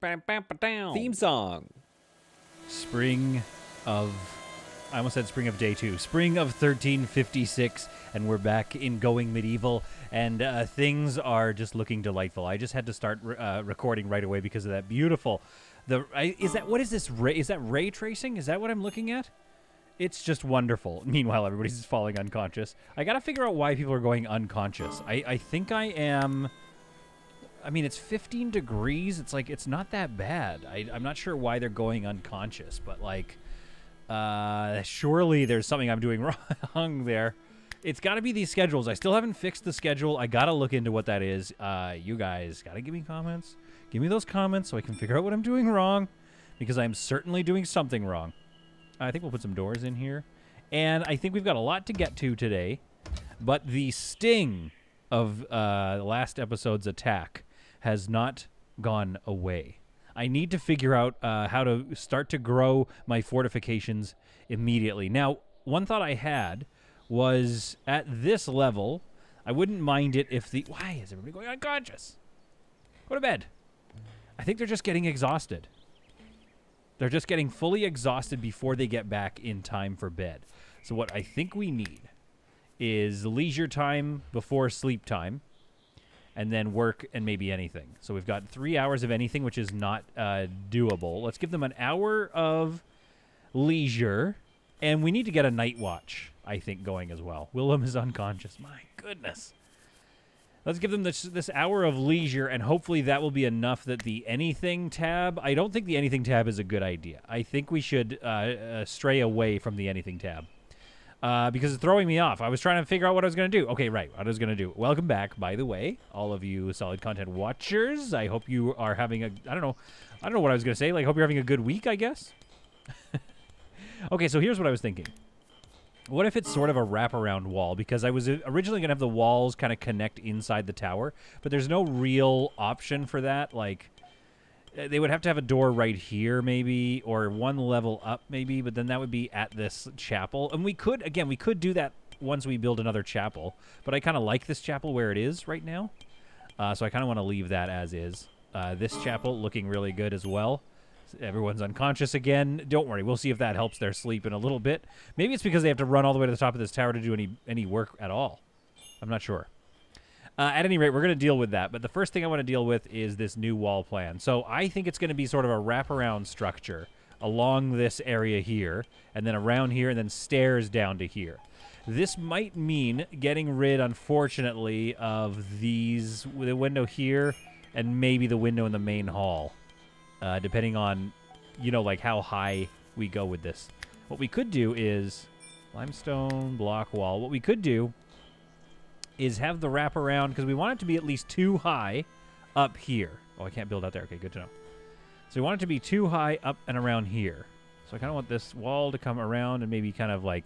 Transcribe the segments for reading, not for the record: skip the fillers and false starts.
Theme song. Spring of... I almost said spring of day 2. Spring of 1356, and we're back in Going Medieval, and things are just looking delightful. I just had to start recording right away because of that beautiful... What is this? Is that ray tracing? Is that what I'm looking at? It's just wonderful. Meanwhile, everybody's just falling unconscious. I gotta figure out why people are going unconscious. I think I am... I mean, it's 15 degrees. It's like, it's not that bad. I'm not sure why they're going unconscious, but like, surely there's something I'm doing wrong there. It's got to be these schedules. I still haven't fixed the schedule. I got to look into what that is. You guys got to give me comments. Give me those comments so I can figure out what I'm doing wrong, because I'm certainly doing something wrong. I think we'll put some doors in here. And I think we've got a lot to get to today, but the sting of last episode's attack has not gone away. I need to figure out how to start to grow my fortifications immediately. Now, one thought I had was at this level, I wouldn't mind it if the... Why is everybody going unconscious? Go to bed. I think they're just getting exhausted. They're just getting fully exhausted before they get back in time for bed. So what I think we need is leisure time before sleep time, and then work and maybe anything. So we've got 3 hours of anything, which is not doable. Let's give them an hour of leisure, and we need to get a night watch, I think, going as well. Willem is unconscious. My goodness. Let's give them this hour of leisure, and hopefully that will be enough that the anything tab... I don't think the anything tab is a good idea. I think we should stray away from the anything tab. Because it's throwing me off. I was trying to figure out what I was going to do. Okay, right, what I was going to do. Welcome back, by the way, all of you solid content watchers. I hope you are having a... I don't know what I was going to say. Like, hope you're having a good week, I guess. Okay, so here's what I was thinking. What if it's sort of a wraparound wall? Because I was originally going to have the walls kind of connect inside the tower, but there's no real option for that. Like... They would have to have a door right here, maybe, or one level up, maybe, but then that would be at this chapel. And we could do that once we build another chapel, but I kind of like this chapel where it is right now, so I kind of want to leave that as is. This chapel looking really good as well. Everyone's unconscious again. Don't worry, we'll see if that helps their sleep in a little bit. Maybe it's because they have to run all the way to the top of this tower to do any work at all. I'm not sure. At any rate, we're going to deal with that. But the first thing I want to deal with is this new wall plan. So I think it's going to be sort of a wraparound structure along this area here, and then around here, and then stairs down to here. This might mean getting rid, unfortunately, of the window here and maybe the window in the main hall, depending on, like how high we go with this. What we could do is limestone block wall. What we could do is have the wraparound, because we want it to be at least 2 high up here. Oh, I can't build out there. Okay, good to know. So we want it to be 2 high up and around here. So I kind of want this wall to come around and maybe kind of like,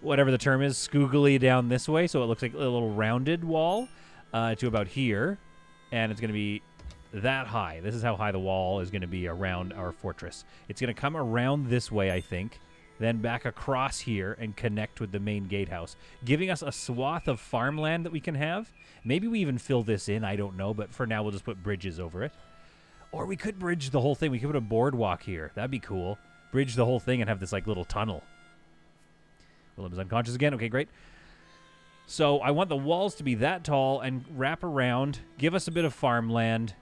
whatever the term is, scoogly down this way, so it looks like a little rounded wall to about here. And it's going to be that high. This is how high the wall is going to be around our fortress. It's going to come around this way, I think, then back across here and connect with the main gatehouse, giving us a swath of farmland that we can have. Maybe we even fill this in, I don't know, but for now we'll just put bridges over it. Or we could bridge the whole thing. We could put a boardwalk here. That'd be cool. Bridge the whole thing and have this like little tunnel. Willem's unconscious again. Okay, great. So I want the walls to be that tall and wrap around, give us a bit of farmland,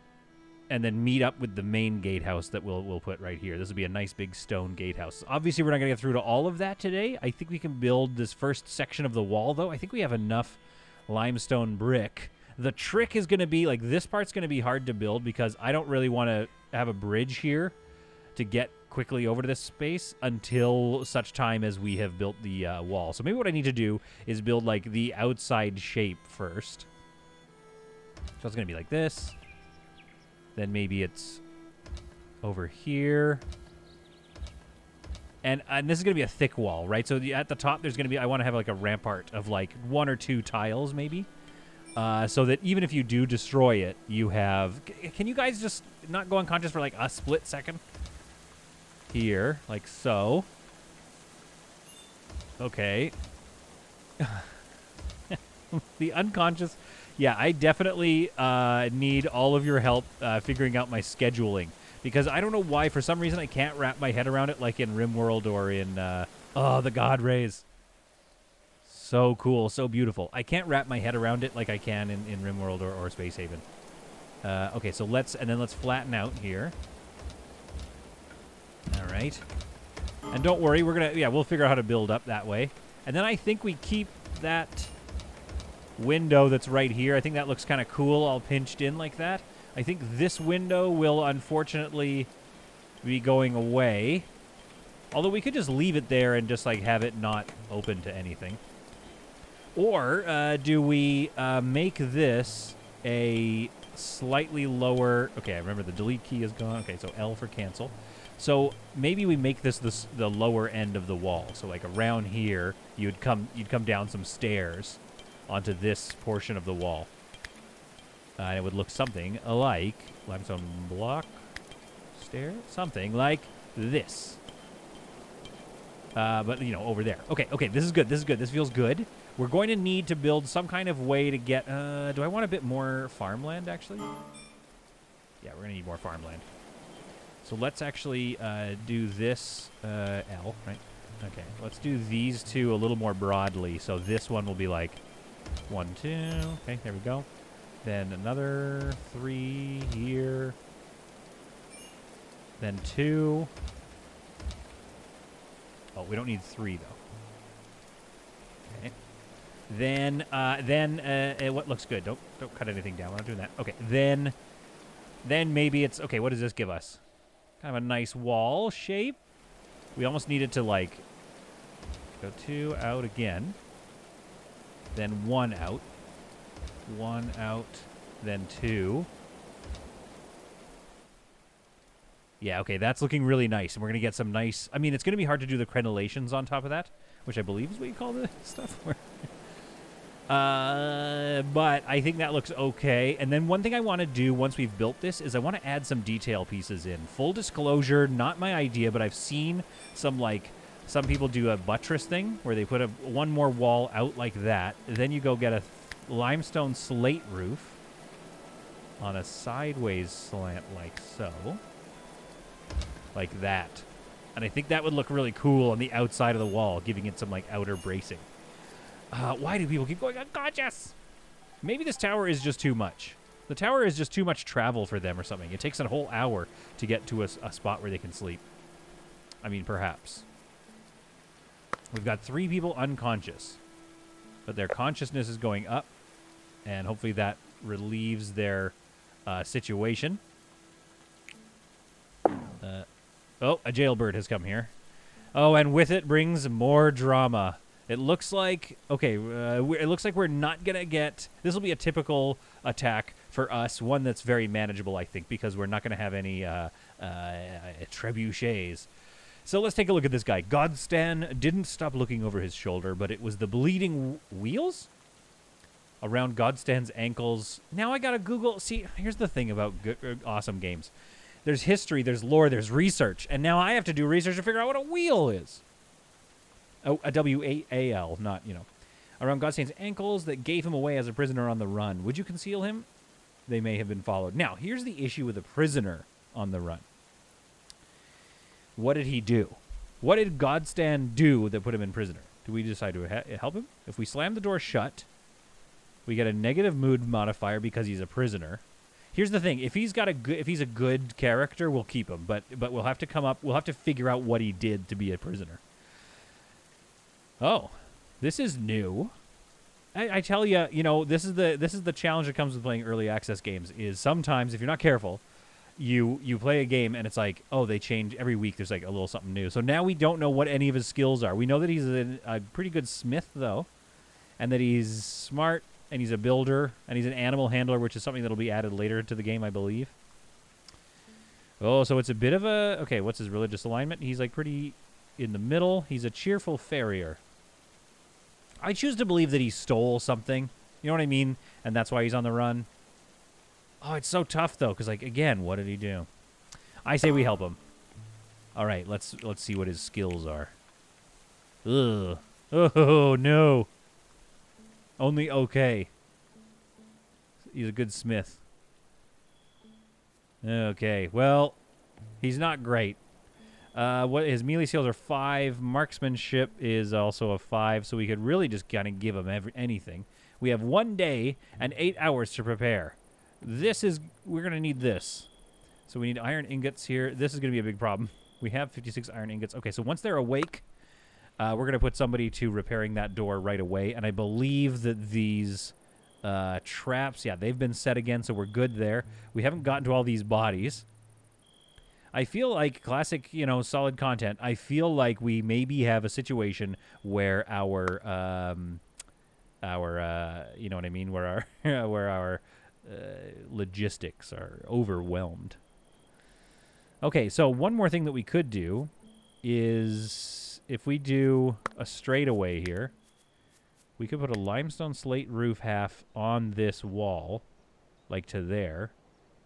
and then meet up with the main gatehouse that we'll put right here. This will be a nice big stone gatehouse. Obviously, we're not going to get through to all of that today. I think we can build this first section of the wall, though. I think we have enough limestone brick. The trick is going to be, like, this part's going to be hard to build because I don't really want to have a bridge here to get quickly over to this space until such time as we have built the wall. So maybe what I need to do is build, like, the outside shape first. So it's going to be like this. Then maybe it's over here. And this is going to be a thick wall, right? So at the top, there's going to be... I want to have like a rampart of like 1 or 2 tiles, maybe. So that even if you do destroy it, you have... Can you guys just not go unconscious for like a split second? Here, like so. Okay. The unconscious Yeah, I definitely need all of your help figuring out my scheduling. Because I don't know why, for some reason, I can't wrap my head around it like in Rimworld or in, the God Rays. So cool, so beautiful. I can't wrap my head around it like I can in Rimworld or Space Haven. Okay, so let's flatten out here. All right. And don't worry, we'll figure out how to build up that way. And then I think we keep that window that's right here. I think that looks kind of cool, all pinched in like that. I think this window will unfortunately be going away. Although we could just leave it there and just like have it not open to anything. Or do we make this a slightly lower... Okay, I remember the delete key is gone. Okay, so L for cancel. So maybe we make this the lower end of the wall. So like around here, you'd come down some stairs onto this portion of the wall. And it would look something like limestone block stair, something like this. But you know, over there. Okay, this is good. This feels good. We're going to need to build some kind of way to get. Do I want a bit more farmland actually? Yeah, we're gonna need more farmland. So let's actually do this L, right? Okay, let's do these two a little more broadly. So this one will be like 1, 2. Okay, there we go. Then another 3 here. Then 2. Oh, we don't need 3 though. Okay. Then what looks good? Don't cut anything down. We're not doing that. Okay. Then maybe it's okay. What does this give us? Kind of a nice wall shape. We almost need it to like go 2 out again. Then 1 out. 1 out, then 2. Yeah, okay, that's looking really nice. And we're going to get some nice... I mean, it's going to be hard to do the crenellations on top of that, which I believe is what you call the stuff. But I think that looks okay. And then one thing I want to do once we've built this is I want to add some detail pieces in. Full disclosure, not my idea, but I've seen some people do a buttress thing where they put one more wall out like that. Then you go get a limestone slate roof on a sideways slant like so. Like that. And I think that would look really cool on the outside of the wall, giving it some like outer bracing. Why do people keep going unconscious? Maybe this tower is just too much. The tower is just too much travel for them or something. It takes a whole hour to get to a spot where they can sleep. I mean, perhaps. We've got 3 people unconscious. But their consciousness is going up. And hopefully that relieves their situation. A jailbird has come here. Oh, and with it brings more drama. It looks like... Okay, it looks like we're not going to get... This will be a typical attack for us. One that's very manageable, I think, because we're not going to have any trebuchets. So let's take a look at this guy. Godstan didn't stop looking over his shoulder, but it was the bleeding wheels around Godstan's ankles. Now I gotta Google. See, here's the thing about awesome games. There's history, there's lore, there's research, and now I have to do research to figure out what a wheel is. Oh, a W-A-L, not, around Godstan's ankles that gave him away as a prisoner on the run. Would you conceal him? They may have been followed. Now, here's the issue with a prisoner on the run. What did he do? What did Godstan do that put him in prisoner? Do we decide to help him? If we slam the door shut, we get a negative mood modifier because he's a prisoner. Here's the thing: if he's a good character, we'll keep him. But we'll have to figure out what he did to be a prisoner. Oh, this is new. I tell you, this is the challenge that comes with playing early access games. Is sometimes if you're not careful, you play a game and it's like, oh, they change every week. There's like a little something new. So now we don't know what any of his skills are. We know that he's a pretty good smith though, and that he's smart. And he's a builder, and he's an animal handler, which is something that'll be added later to the game, I believe. Oh, so it's a bit of a... Okay, what's his religious alignment? He's, like, pretty in the middle. He's a cheerful farrier. I choose to believe that he stole something. You know what I mean? And that's why he's on the run. Oh, it's so tough, though, because, like, again, what did he do? I say we help him. All right, let's see what his skills are. Ugh. Oh, no. Only okay. He's a good smith. Okay, well, he's not great. What his melee skills are 5. Marksmanship is also a 5, so we could really just kind of give him anything. We have 1 day and 8 hours to prepare. We're going to need this. So we need iron ingots here. This is going to be a big problem. We have 56 iron ingots. Okay, so once they're awake, we're going to put somebody to repairing that door right away. And I believe that these traps, yeah, they've been set again, so we're good there. We haven't gotten to all these bodies. I feel like classic, solid content. I feel like we maybe have a situation where our you know what I mean, where our logistics are overwhelmed. Okay, so one more thing that we could do is if we do a straightaway here, we could put a limestone slate roof half on this wall, like to there.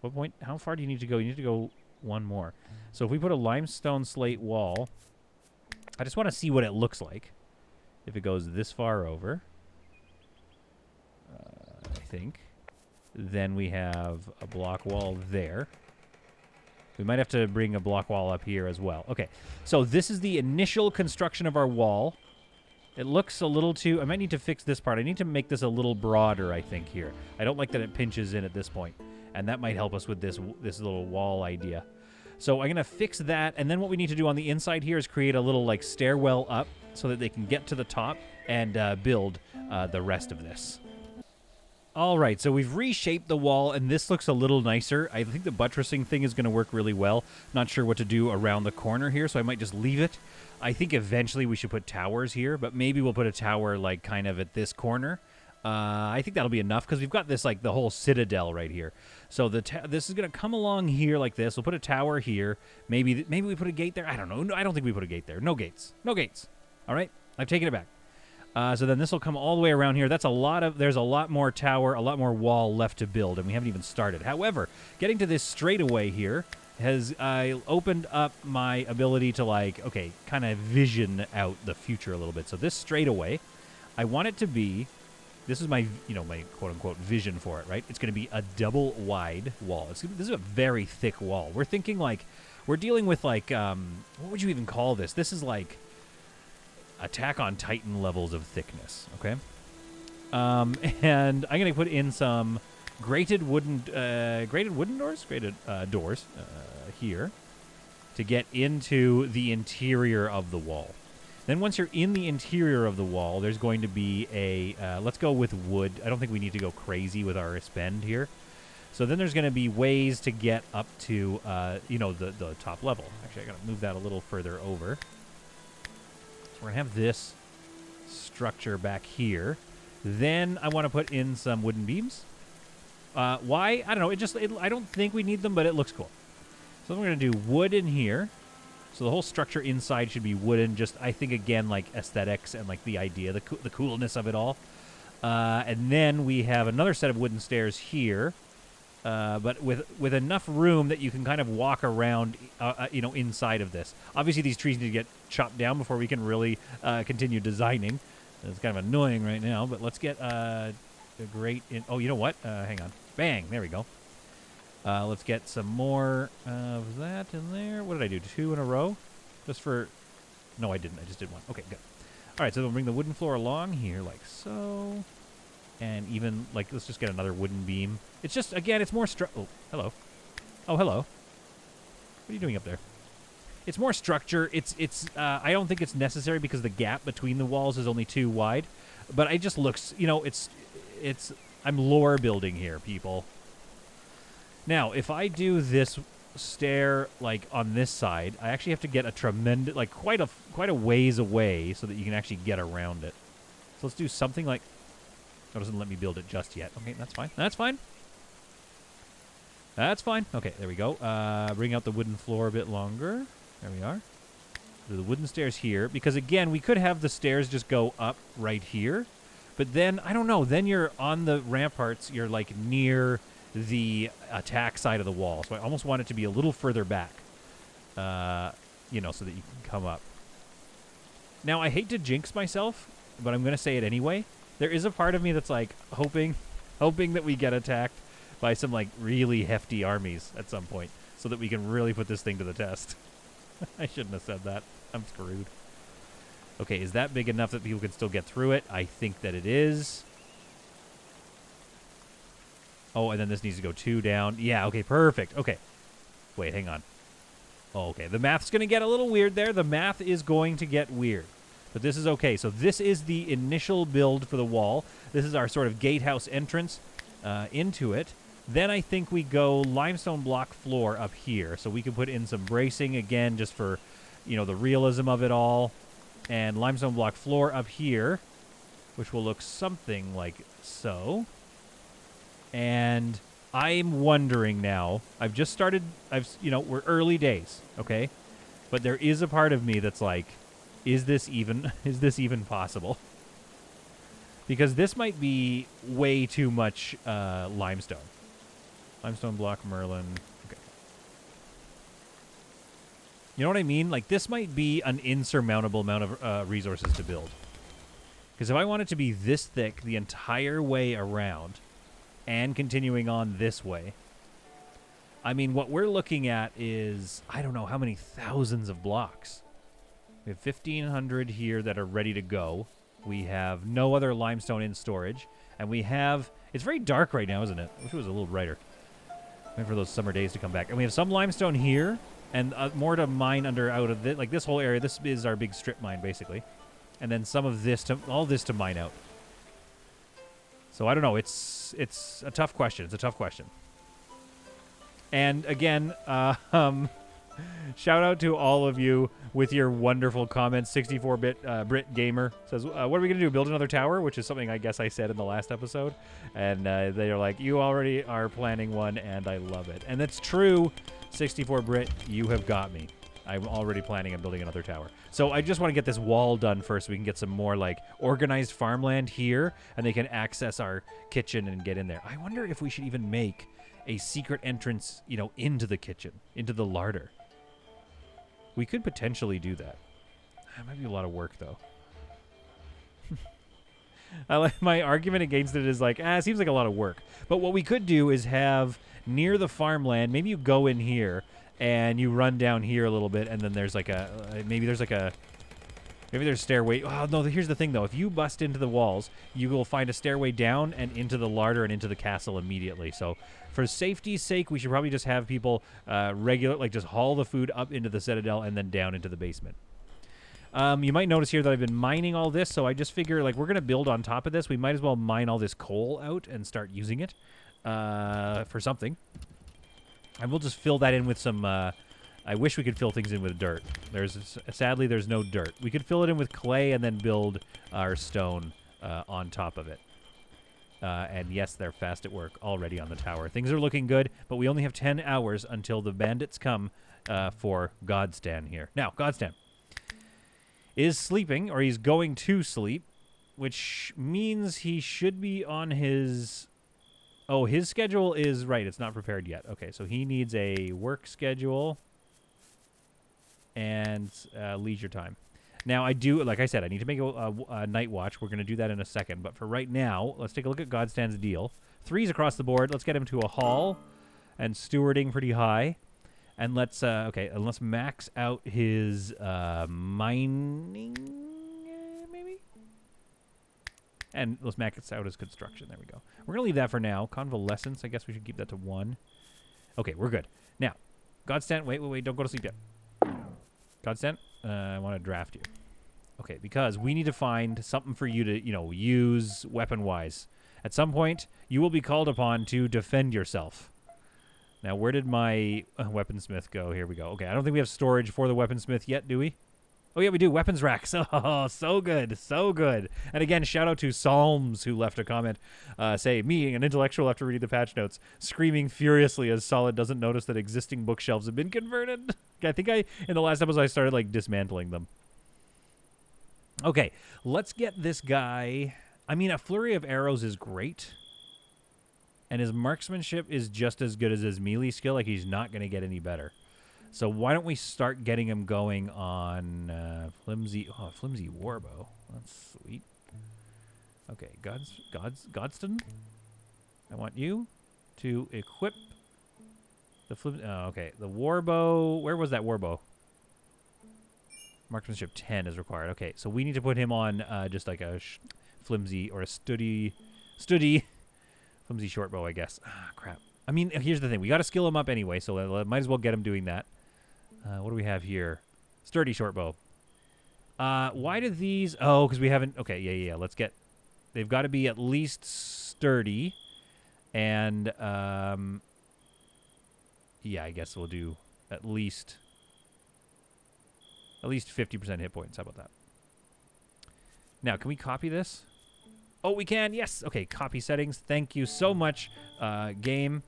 What point? How far do you need to go? You need to go one more. So if we put a limestone slate wall, I just want to see what it looks like if it goes this far over. I think. Then we have a block wall there. We might have to bring a block wall up here as well. Okay, so this is the initial construction of our wall. It looks a little too... I might need to fix this part. I need to make this a little broader, I think, here. I don't like that it pinches in at this point. And that might help us with this little wall idea. So I'm going to fix that. And then what we need to do on the inside here is create a little, like, stairwell up so that they can get to the top and build the rest of this. All right, so we've reshaped the wall, and this looks a little nicer. I think the buttressing thing is going to work really well. Not sure what to do around the corner here, so I might just leave it. I think eventually we should put towers here, but maybe we'll put a tower, like, kind of at this corner. I think that'll be enough, because we've got this, like, the whole citadel right here. So this is going to come along here like this. We'll put a tower here. Maybe we put a gate there. I don't know. No, I don't think we put a gate there. No gates. No gates. All right? I've taken it back. So then this will come all the way around here. There's a lot more tower, a lot more wall left to build, and we haven't even started. However, getting to this straightaway here has opened up my ability to, like, okay, kind of vision out the future a little bit. So this straightaway, I want it to be, this is my, my quote-unquote vision for it, right? It's going to be a double-wide wall. This is a very thick wall. We're thinking, like, we're dealing with, like, what would you even call this? This is, like, Attack on Titan levels of thickness, okay? And I'm going to put in some grated wooden doors here to get into the interior of the wall. Then once you're in the interior of the wall, there's going to be a, let's go with wood. I don't think we need to go crazy with our spend here. So then there's going to be ways to get up to, the top level. Actually, I got to move that a little further over. We're going to have this structure back here. Then I want to put in some wooden beams. Why? I don't know. I don't think we need them, but it looks cool. So we're going to do wood in here. So the whole structure inside should be wooden. Just, I think, again, like aesthetics and like the idea, the coolness of it all. And then we have another set of wooden stairs here. But with enough room that you can kind of walk around, inside of this. Obviously, these trees need to get chopped down before we can really continue designing. It's kind of annoying right now, but let's get a grate in. Oh, you know what? Hang on. Bang! There we go. Let's get some more of that in there. What did I do? 2 in a row? Just for... No, I didn't. I just did 1. Okay, good. All right, so we'll bring the wooden floor along here like so. And even, like, let's just get another wooden beam. It's just, again, it's more oh, hello. Oh, hello. What are you doing up there? It's more structure. I don't think it's necessary because the gap between the walls is only 2 wide. But it just looks, I'm lore building here, people. Now, if I do this stair, like, on this side, I actually have to get a tremendous, like, quite a ways away so that you can actually get around it. So let's do something like... It doesn't let me build it just yet. Okay, that's fine. That's fine. That's fine. Okay, there we go. Bring out the wooden floor a bit longer. There we are. Do the wooden stairs here. Because, again, we could have the stairs just go up right here. But then, I don't know. Then you're on the ramparts. You're, like, near the attack side of the wall. So I almost want it to be a little further back. So that you can come up. Now, I hate to jinx myself, but I'm going to say it anyway. There is a part of me that's, like, hoping... hoping that we get attacked by some, like, really hefty armies at some point so that we can really put this thing to the test. I shouldn't have said that. I'm screwed. Okay, is that big enough that people can still get through it? I think that it is. Oh, and then this needs to go 2 down. Yeah, okay, perfect. Okay. Wait, hang on. Oh, okay, the math's going to get a little weird there. The math is going to get weird. But this is okay. So this is the initial build for the wall. This is our sort of gatehouse entrance into it. Then I think we go limestone block floor up here. So we can put in some bracing again just for, you know, the realism of it all. And limestone block floor up here, which will look something like so. And I'm wondering now, I've just started, you know, we're early days, okay? But there is a part of me that's like, is this even possible? Because this might be way too much limestone. Limestone block Merlin. Okay. You know what I mean? Like, this might be an insurmountable amount of resources to build. Because if I want it to be this thick the entire way around and continuing on this way, I mean, what we're looking at is, I don't know how many thousands of blocks. We have 1,500 here that are ready to go. We have no other limestone in storage. And we have... It's very dark right now, isn't it? I wish it was a little brighter. Wait for those summer days to come back. And we have some limestone here. And more to mine out of this. Like this whole area. This is our big strip mine, basically. And then some of this to... All this to mine out. So I don't know. It's a tough question. It's a tough question. And again, shout out to all of you with your wonderful comments. 64-bit Brit Gamer says, what are we going to do? Build another tower? Which is something I guess I said in the last episode. And they are like, you already are planning one, and I love it. And that's true, 64-Brit. You have got me. I'm already planning on building another tower. So I just want to get this wall done first so we can get some more, like, organized farmland here, and they can access our kitchen and get in there. I wonder if we should even make a secret entrance, you know, into the kitchen, into the larder. We could potentially do that. That might be a lot of work, though. I like my argument against it is like, it seems like a lot of work. But what we could do is have near the farmland, maybe you go in here and you run down here a little bit, and then there's like maybe there's stairway. Oh, no, here's the thing, though. If you bust into the walls, you will find a stairway down and into the larder and into the castle immediately. So for safety's sake, we should probably just have people just haul the food up into the citadel and then down into the basement. You might notice here that I've been mining all this, so I just figure, like, we're going to build on top of this. We might as well mine all this coal out and start using it for something. And we'll just fill that in with some... I wish we could fill things in with dirt. Sadly, there's no dirt. We could fill it in with clay and then build our stone on top of it. And yes, they're fast at work already on the tower. Things are looking good, but we only have 10 hours until the bandits come for Godstan here. Now, Godstan is sleeping, or he's going to sleep, which means he should be on his... Oh, his schedule is... Right, it's not prepared yet. Okay, so he needs a work schedule and leisure time. Now, I do, like I said, I need to make a night watch. We're going to do that in a second. But for right now, let's take a look at Godstan's deal. 3's across the board. Let's get him to a hall and stewarding pretty high. And let's max out his mining, maybe? And let's max out his construction. There we go. We're going to leave that for now. Convalescence, I guess we should keep that to 1. Okay, we're good. Now, Godstan, wait, don't go to sleep yet. Godstan, I want to draft you. Okay, because we need to find something for you to, use weapon-wise. At some point, you will be called upon to defend yourself. Now, where did my weaponsmith go? Here we go. Okay, I don't think we have storage for the weaponsmith yet, do we? Oh, yeah, we do. Weapons racks. Oh, so good. So good. And again, shout out to Psalms, who left a comment, me, an intellectual after reading the patch notes, screaming furiously as Solid doesn't notice that existing bookshelves have been converted. I think in the last episode, I started, dismantling them. Okay, let's get this guy. I mean, a flurry of arrows is great. And his marksmanship is just as good as his melee skill. Like, he's not going to get any better. So why don't we start getting him going on flimsy warbow. That's sweet. Okay, Godston? I want you to equip the okay, the warbow. Where was that warbow? Marksmanship 10 is required. Okay, so we need to put him on just like a flimsy or a studdy flimsy short bow, I guess. Ah, crap. I mean, here's the thing. We got to skill him up anyway, so might as well get him doing that. What do we have here? Sturdy short bow. Why do these... Oh, because we haven't... Okay, yeah. Let's get... They've got to be at least sturdy. And, yeah, I guess we'll do at least 50% hit points. How about that? Now, can we copy this? Oh, we can. Yes. Okay, copy settings. Thank you so much, game.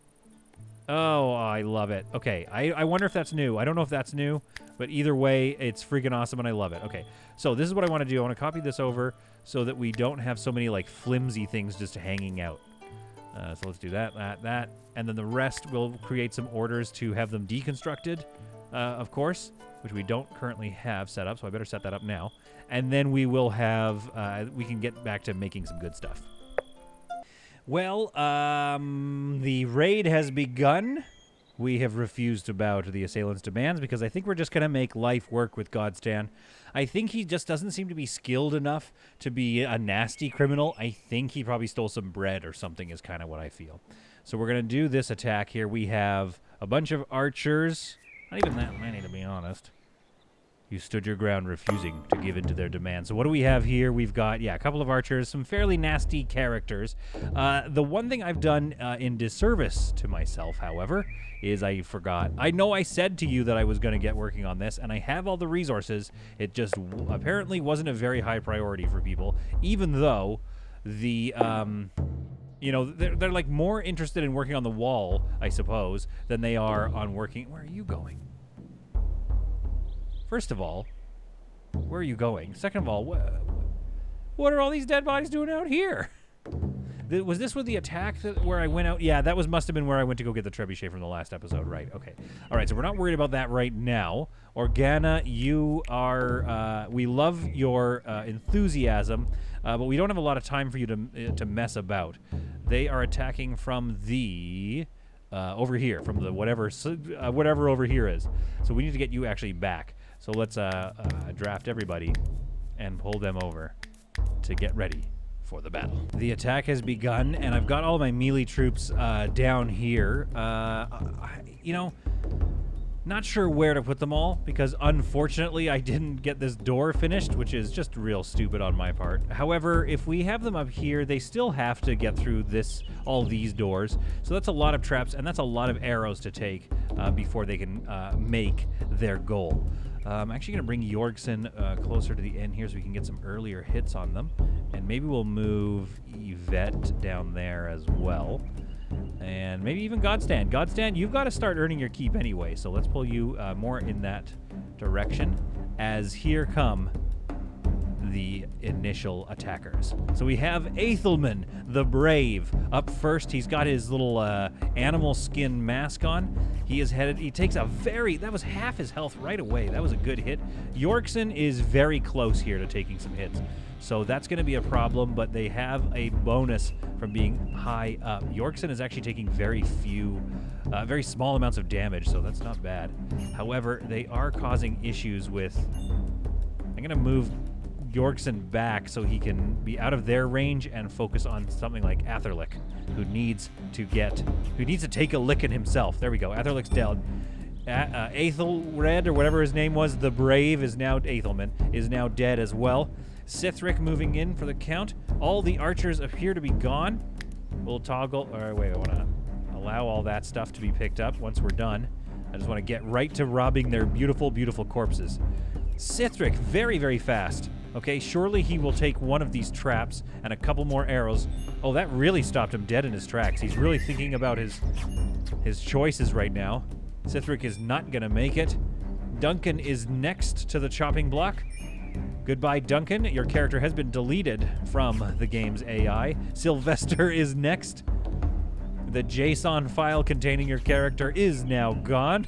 Oh, I love it. Okay, I wonder if that's new. I don't know if that's new, but either way, it's freaking awesome, and I love it. Okay, so this is what I want to do. I want to copy this over so that we don't have so many, like, flimsy things just hanging out. So let's do that, and then the rest we'll create some orders to have them deconstructed, of course, which we don't currently have set up, so I better set that up now. And then we will have, we can get back to making some good stuff. Well, the raid has begun. We have refused to bow to the assailant's demands because I think we're just going to make life work with Godstan. I think he just doesn't seem to be skilled enough to be a nasty criminal. I think he probably stole some bread or something is kind of what I feel. So we're going to do this attack here. We have a bunch of archers. Not even that many, to be honest. You stood your ground refusing to give in to their demands. So what do we have here? We've got, yeah, a couple of archers, some fairly nasty characters. The one thing I've done in disservice to myself, however, is I forgot. I know I said to you that I was going to get working on this, and I have all the resources. It just apparently wasn't a very high priority for people, even though the... you know, they're like more interested in working on the wall, I suppose, than they are on working... Where are you going? First of all, where are you going? Second of all, what are all these dead bodies doing out here? Was this with the attack where I went out? Yeah, that must have been where I went to go get the trebuchet from the last episode, right? Okay. All right, so we're not worried about that right now. Organa, you are... we love your enthusiasm, but we don't have a lot of time for you to mess about. They are attacking from the... over here, from the whatever over here is. So we need to get you actually back. So let's draft everybody and pull them over to get ready for the battle. The attack has begun, and I've got all my melee troops down here. You know, not sure where to put them all, because unfortunately I didn't get this door finished, which is just real stupid on my part. However, if we have them up here, they still have to get through all these doors. So that's a lot of traps, and that's a lot of arrows to take before they can make their goal. I'm actually going to bring Jorgsen closer to the end here so we can get some earlier hits on them. And maybe we'll move Yvette down there as well. And maybe even Godstan. Godstan, you've got to start earning your keep anyway, so let's pull you more in that direction as here come the initial attackers. So we have Aethelman, the Brave, up first. He's got his little animal skin mask on. He is headed, he takes that was half his health right away. That was a good hit. Jorgsen is very close here to taking some hits. So that's going to be a problem, but they have a bonus from being high up. Jorgsen is actually taking very small amounts of damage, so that's not bad. However, they are causing issues with... I'm going to move Jorgsen back so he can be out of their range and focus on something like Atherlick, who needs to take a licking himself. There we go. Atherlick's dead. Aethelred, or whatever his name was, the Brave, is now Aethelman, is now dead as well. Sithric moving in for the count. All the archers appear to be gone. We'll toggle, or wait, I want to allow all that stuff to be picked up once we're done. I just want to get right to robbing their beautiful, beautiful corpses. Sithric, very, very fast. Okay, surely he will take one of these traps and a couple more arrows. Oh, that really stopped him dead in his tracks. He's really thinking about his choices right now. Sithric is not going to make it. Duncan is next to the chopping block. Goodbye, Duncan. Your character has been deleted from the game's AI. Sylvester is next. The JSON file containing your character is now gone.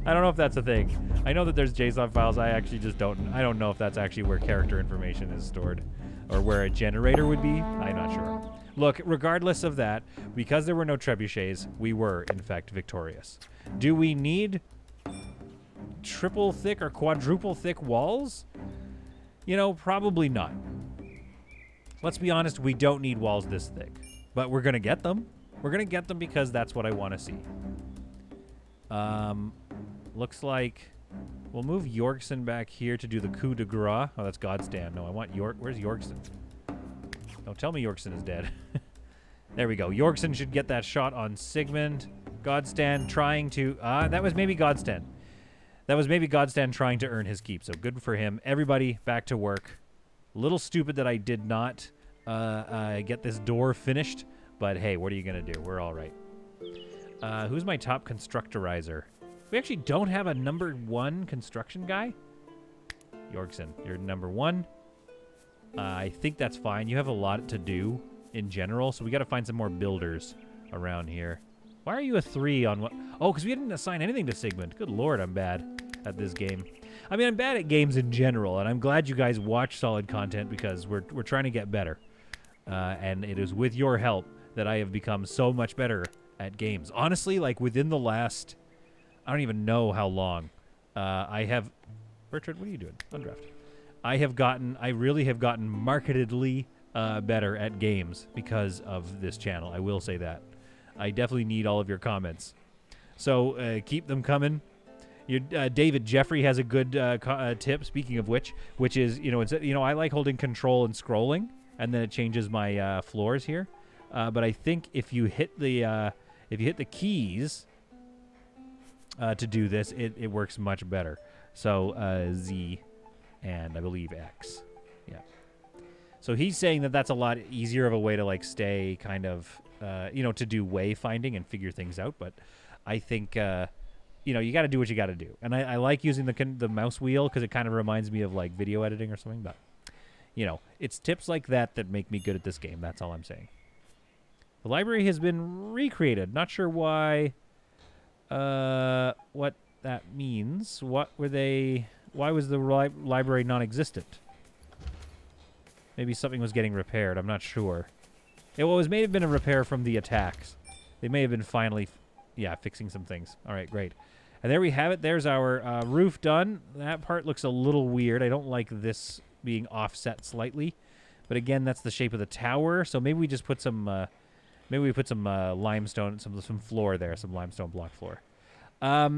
I don't know if that's a thing. I know that there's JSON files. I actually just I don't know if that's actually where character information is stored or where a generator would be. I'm not sure. Look, regardless of that, because there were no trebuchets, we were, in fact, victorious. Do we need triple thick or quadruple thick walls? You know, probably not. Let's be honest, we don't need walls this thick. But we're going to get them. We're going to get them because that's what I want to see. Looks like we'll move Yorkson back here to do the coup de grace. Oh, that's Godstand. No, I want York. Where's Yorkson? Don't tell me Yorkson is dead. There we go. Yorkson should get that shot on Sigmund. Godstand trying to... that was maybe Godstand. That was maybe Godstand trying to earn his keep, so good for him. Everybody back to work. A little stupid that I did not get this door finished, but hey, what are you going to do? We're all right. Who's my top constructorizer? We actually don't have a number 1 construction guy. Yorkson, you're number 1. I think that's fine. You have a lot to do in general, so we got to find some more builders around here. Why are you a 3 on what? Oh, because we didn't assign anything to Sigmund. Good lord, I'm bad at this game. I mean, I'm bad at games in general, and I'm glad you guys watch solid content because we're trying to get better. And it is with your help that I have become so much better at games. Honestly, like within the last, I don't even know how long, I have... Bertrand, what are you doing? Undraft. I really have gotten markedly better at games because of this channel. I will say that. I definitely need all of your comments. So keep them coming. David Jeffrey has a good tip, speaking of which is, I like holding control and scrolling, and then it changes my floors here. But I think if you hit the keys to do this, it works much better. So Z and I believe X. Yeah. So he's saying that that's a lot easier of a way to like stay kind of, to do wayfinding and figure things out. But I think, you got to do what you got to do. And I like using the mouse wheel because it kind of reminds me of like video editing or something. But, it's tips like that that make me good at this game. That's all I'm saying. The library has been recreated. Not sure why, what that means. Why was the library non-existent? Maybe something was getting repaired. I'm not sure. It may have been a repair from the attacks. They may have been finally, fixing some things. All right, great. And there we have it. There's our roof done. That part looks a little weird. I don't like this being offset slightly. But again, that's the shape of the tower. So maybe we just put some, limestone, some floor there, some limestone block floor. Let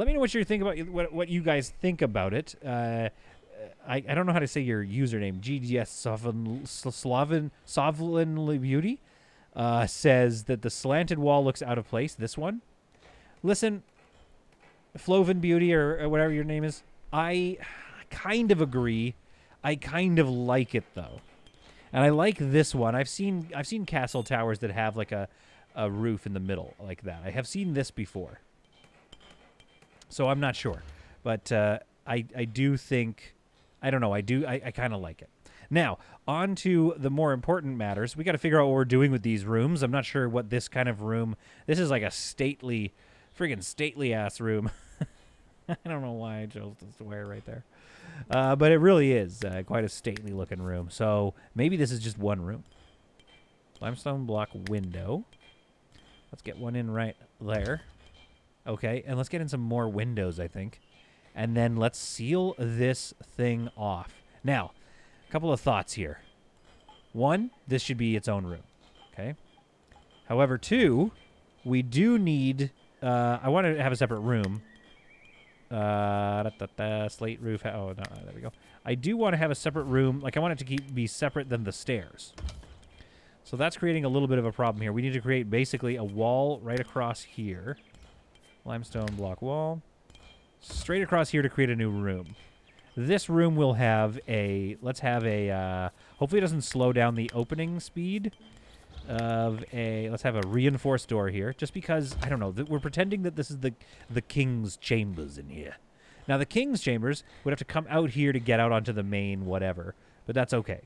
me know what you think about what you guys think about it. I don't know how to say your username. GGS Sovereign Beauty says that the slanted wall looks out of place. This one. Listen, Floven Beauty or whatever your name is. I kind of agree. I kind of like it though, and I like this one. I've seen castle towers that have like a roof in the middle like that. I have seen this before. So I'm not sure, but I do think, I don't know, I kind of like it. Now, on to the more important matters. We got to figure out what we're doing with these rooms. I'm not sure what this kind of room, this is like a friggin' stately ass room. I don't know why I chose to swear right there. But it really is quite a stately looking room. So maybe this is just one room. Limestone block window. Let's get one in right there. Okay, and let's get in some more windows, I think. And then let's seal this thing off. Now, a couple of thoughts here. One, this should be its own room. Okay. However, two, we do need... I want to have a separate room. Slate roof. Oh, no, there we go. I do want to have a separate room. Like, I want it to be separate than the stairs. So that's creating a little bit of a problem here. We need to create basically a wall right across here. Limestone block wall. Straight across here to create a new room. This room will have a... Let's have a... hopefully it doesn't slow down the opening speed of a... Let's have a reinforced door here. Just because, I don't know, we're pretending that this is the king's chambers in here. Now, the king's chambers would have to come out here to get out onto the main whatever. But that's okay.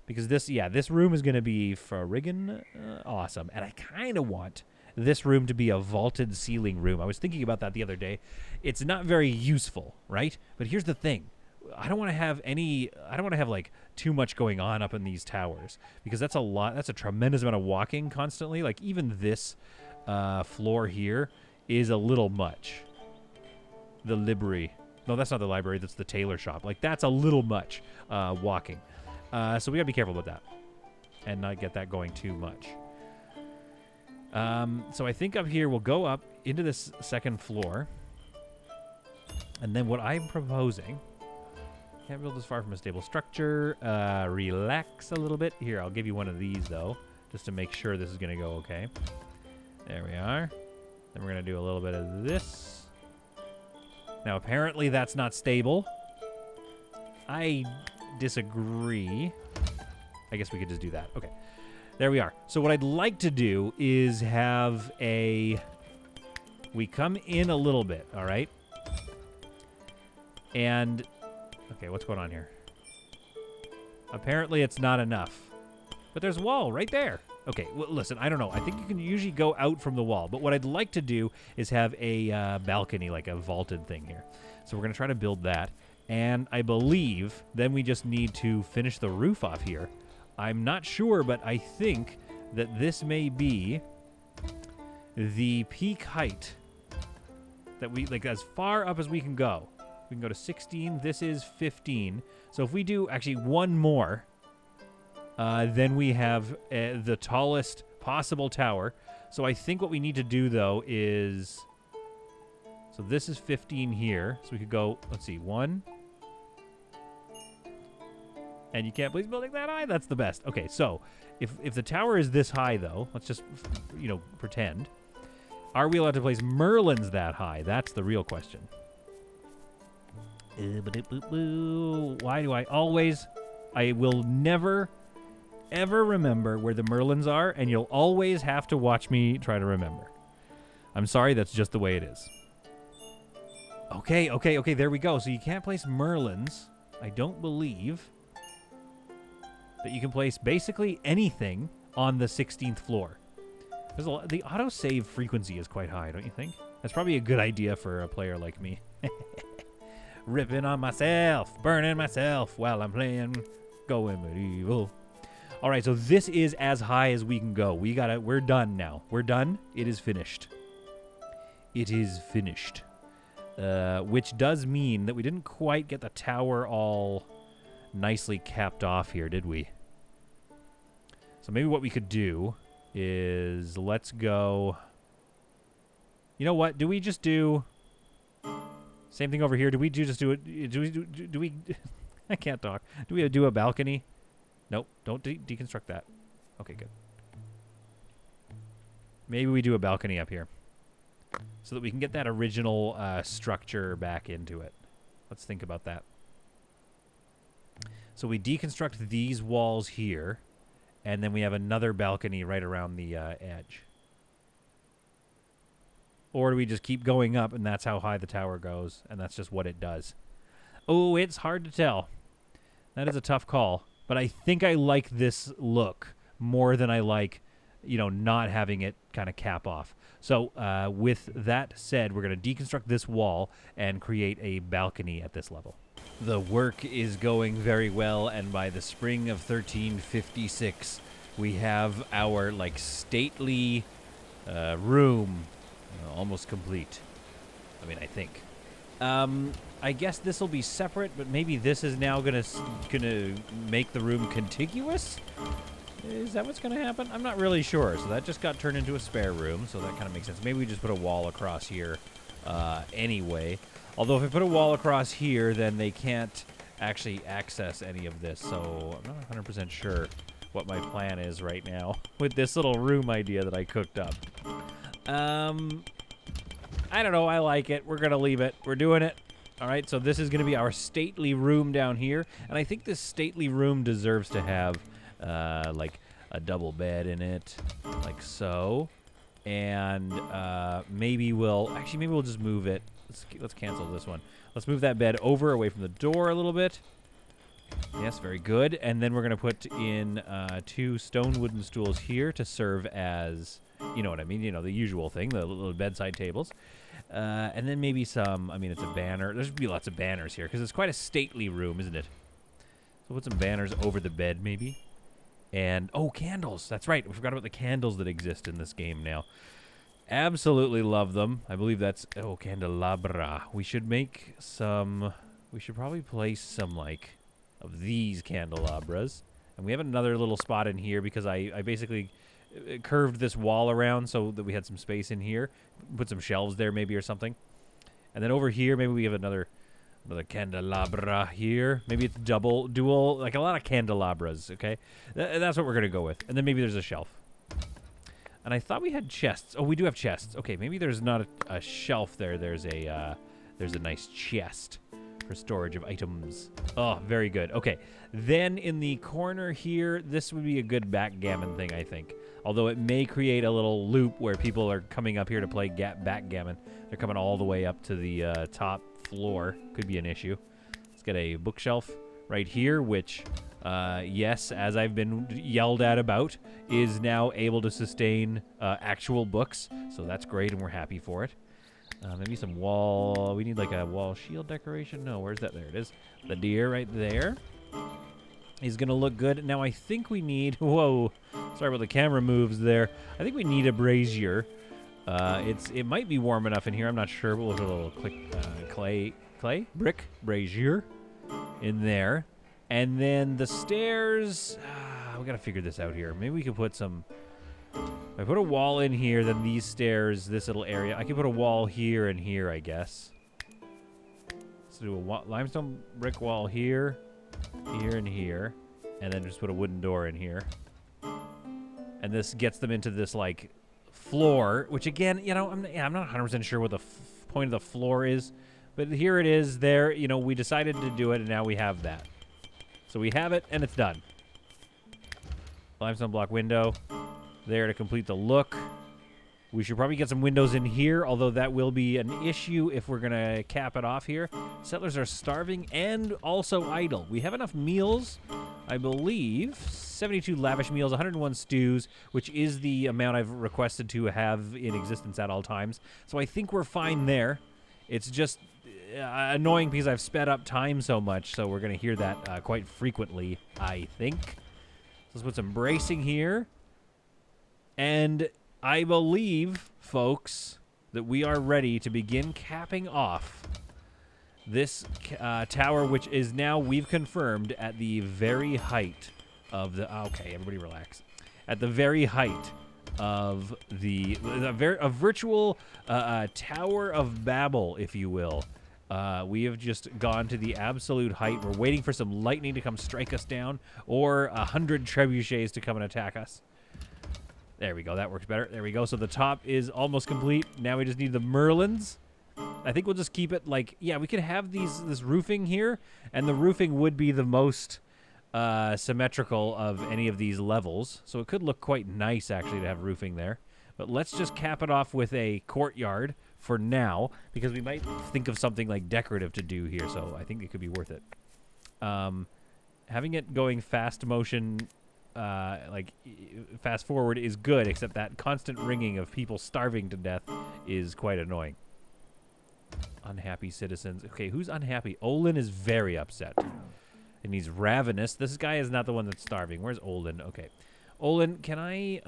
Because this room is going to be friggin' awesome. And I kind of want this room to be a vaulted ceiling room. I was thinking about that the other day. It's not very useful, right? But here's the thing. I don't want to have any. I don't want to have like too much going on up in these towers because that's a lot. That's a tremendous amount of walking constantly. Like even this floor here is a little much. The library. No, that's not the library. That's the tailor shop. Like that's a little much walking. So we gotta be careful about that and not get that going too much. So I think up here we'll go up into this second floor. And then what I'm proposing, can't build this far from a stable structure. Relax a little bit. Here, I'll give you one of these, though, just to make sure this is going to go okay. There we are. Then we're going to do a little bit of this. Now, apparently that's not stable. I disagree. I guess we could just do that. Okay. There we are. So what I'd like to do is have a... We come in a little bit, all right? And... Okay, what's going on here? Apparently it's not enough. But there's a wall right there. Okay, well, listen, I don't know. I think you can usually go out from the wall. But what I'd like to do is have a balcony, like a vaulted thing here. So we're going to try to build that. And I believe then we just need to finish the roof off here. I'm not sure, but I think that this may be the peak height that we, like, as far up as we can go. We can go to 16. This is 15. So if we do actually one more, then we have the tallest possible tower. So I think what we need to do, though, is... So this is 15 here. So we could go, let's see, 1. And you can't place building that high? That's the best. Okay, so if the tower is this high, though, let's just, you know, pretend. Are we allowed to place Merlins that high? That's the real question. Why do I always... I will never, ever remember where the Merlins are, and you'll always have to watch me try to remember. I'm sorry, that's just the way it is. Okay, there we go. So you can't place Merlins. I don't believe that you can place basically anything on the 16th floor. There's a lot, the autosave frequency is quite high, don't you think? That's probably a good idea for a player like me. Ripping on myself, burning myself while I'm playing, going medieval. All right, so this is as high as we can go. We're done now. We're done. It is finished. It is finished. Which does mean that we didn't quite get the tower all nicely capped off here, did we? So maybe what we could do is let's go... You know what? Do we just do... Same thing over here. Do we just do it? Do we... I can't talk. Do we do a balcony? Nope. Don't deconstruct that. Okay, good. Maybe we do a balcony up here so that we can get that original structure back into it. Let's think about that. So we deconstruct these walls here, and then we have another balcony right around the edge. Or do we just keep going up, and that's how high the tower goes, and that's just what it does? Oh, it's hard to tell. That is a tough call. But I think I like this look more than I like, you know, not having it kind of cap off. So with that said, we're going to deconstruct this wall and create a balcony at this level. The work is going very well, and by the spring of 1356, we have our, like, stately room almost complete. I mean, I think. I guess this will be separate, but maybe this is now gonna make the room contiguous? Is that what's gonna happen? I'm not really sure. So that just got turned into a spare room, so that kind of makes sense. Maybe we just put a wall across here anyway. Although if I put a wall across here, then they can't actually access any of this, so I'm not 100% sure what my plan is right now with this little room idea that I cooked up. I don't know. I like it. We're going to leave it. We're doing it. All right, so this is going to be our stately room down here, and I think this stately room deserves to have, like, a double bed in it, like so, and maybe we'll just move it. Let's cancel this one. Let's move that bed over away from the door a little bit. Yes, very good. And then we're going to put in 2 stone wooden stools here to serve as You know what I mean? You know, the usual thing, the little bedside tables. And then maybe some, I mean, it's a banner. There's be lots of banners here because it's quite a stately room, isn't it? So put some banners over the bed, maybe. And, oh, candles. That's right. We forgot about the candles that exist in this game now. Absolutely love them. I believe that's, oh, candelabra. We should make some, we should probably place some, like, of these candelabras. And we have another little spot in here because I basically curved this wall around so that we had some space in here. Put some shelves there maybe or something. And then over here, maybe we have another candelabra here. Maybe it's dual, like a lot of candelabras, okay? That's what we're going to go with. And then maybe there's a shelf. And I thought we had chests. Oh, we do have chests. Okay, maybe there's not a shelf there. There's a nice chest for storage of items. Oh, very good. Okay, then in the corner here, this would be a good backgammon thing, I think. Although it may create a little loop where people are coming up here to play backgammon. They're coming all the way up to the top floor. Could be an issue. Let's get a bookshelf right here, which, yes, as I've been yelled at about, is now able to sustain actual books. So that's great, and we're happy for it. Maybe some wall. We need like a wall shield decoration. No, where's that? There it is. The deer right there. He's going to look good. Now, I think we need... Whoa. Sorry about the camera moves there. I think we need a brazier. It might be warm enough in here. I'm not sure. But we'll put a little brick brazier in there. And then the stairs... we got to figure this out here. Maybe we could put some... If I put a wall in here, then these stairs, this little area. I could put a wall here and here, I guess. Let's do a limestone brick wall here, here, and here. And then just put a wooden door in here. And this gets them into this, like, floor. Which, again, you know, I'm not 100% sure what the point of the floor is. But here it is. There, you know, we decided to do it, and now we have that. So we have it, and it's done. Limestone block window. There to complete the look. We should probably get some windows in here, although that will be an issue if we're going to cap it off here. Settlers are starving and also idle. We have enough meals, I believe. 72 lavish meals, 101 stews, which is the amount I've requested to have in existence at all times. So I think we're fine there. It's just annoying because I've sped up time so much, so we're going to hear that quite frequently, I think. So let's put some bracing here. And I believe, folks, that we are ready to begin capping off this tower, which is now, we've confirmed, at the very height of the... Okay, everybody relax. At the very height of a virtual Tower of Babel, if you will. We have just gone to the absolute height. We're waiting for some lightning to come strike us down, or 100 trebuchets to come and attack us. There we go. That works better. There we go. So the top is almost complete. Now we just need the merlins. I think we'll just keep it like... Yeah, we could have this roofing here, and the roofing would be the most symmetrical of any of these levels. So it could look quite nice, actually, to have roofing there. But let's just cap it off with a courtyard for now, because we might think of something like decorative to do here. So I think it could be worth it. Having it going fast motion... like fast forward is good, except that constant ringing of people starving to death is quite annoying. Unhappy citizens. Okay, who's unhappy? Olin is very upset. And he's ravenous. This guy is not the one that's starving. Where's Olin? Okay. Olin, can I